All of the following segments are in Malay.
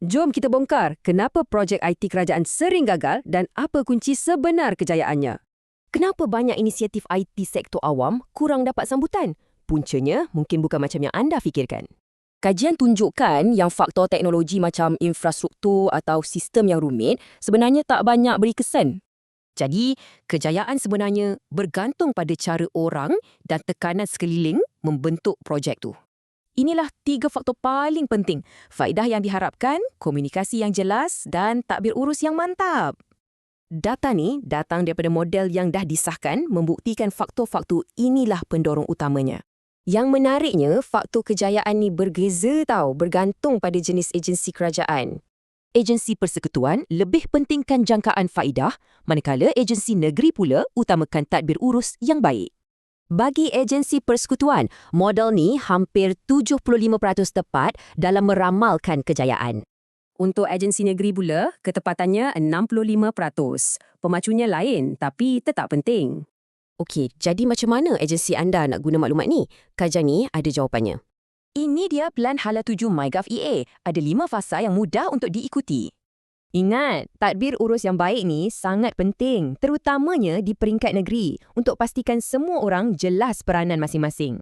Jom kita bongkar kenapa projek IT kerajaan sering gagal dan apa kunci sebenar kejayaannya. Kenapa banyak inisiatif IT sektor awam kurang dapat sambutan? Puncanya mungkin bukan macam yang anda fikirkan. Kajian tunjukkan yang faktor teknologi macam infrastruktur atau sistem yang rumit sebenarnya tak banyak beri kesan. Jadi, kejayaan sebenarnya bergantung pada cara orang dan tekanan sekeliling membentuk projek tu. Inilah 3 faktor paling penting. Faedah yang diharapkan, komunikasi yang jelas dan takbir urus yang mantap. Data ni datang daripada model yang dah disahkan membuktikan faktor-faktor inilah pendorong utamanya. Yang menariknya, faktor kejayaan ni berbeza bergantung pada jenis agensi kerajaan. Agensi persekutuan lebih pentingkan jangkaan faedah, manakala agensi negeri pula utamakan tadbir urus yang baik. Bagi agensi persekutuan, model ni hampir 75% tepat dalam meramalkan kejayaan. Untuk agensi negeri pula, ketepatannya 65%. Pemacunya lain tapi tetap penting. Okey, jadi macam mana agensi anda nak guna maklumat ni? Kajian ni ada jawapannya. Ini dia Plan Hala 7 MyGov EA. Ada 5 fasa yang mudah untuk diikuti. Ingat, tadbir urus yang baik ni sangat penting, terutamanya di peringkat negeri, untuk pastikan semua orang jelas peranan masing-masing.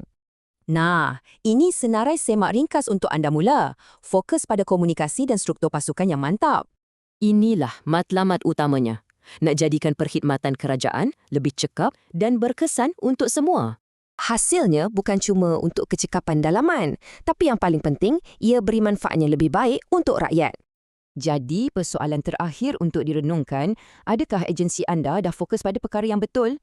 Nah, ini senarai semak ringkas untuk anda mula. Fokus pada komunikasi dan struktur pasukan yang mantap. Inilah matlamat utamanya. Nak jadikan perkhidmatan kerajaan lebih cekap dan berkesan untuk semua. Hasilnya bukan cuma untuk kecekapan dalaman, tapi yang paling penting, ia beri manfaatnya lebih baik untuk rakyat. Jadi, persoalan terakhir untuk direnungkan, adakah agensi anda dah fokus pada perkara yang betul?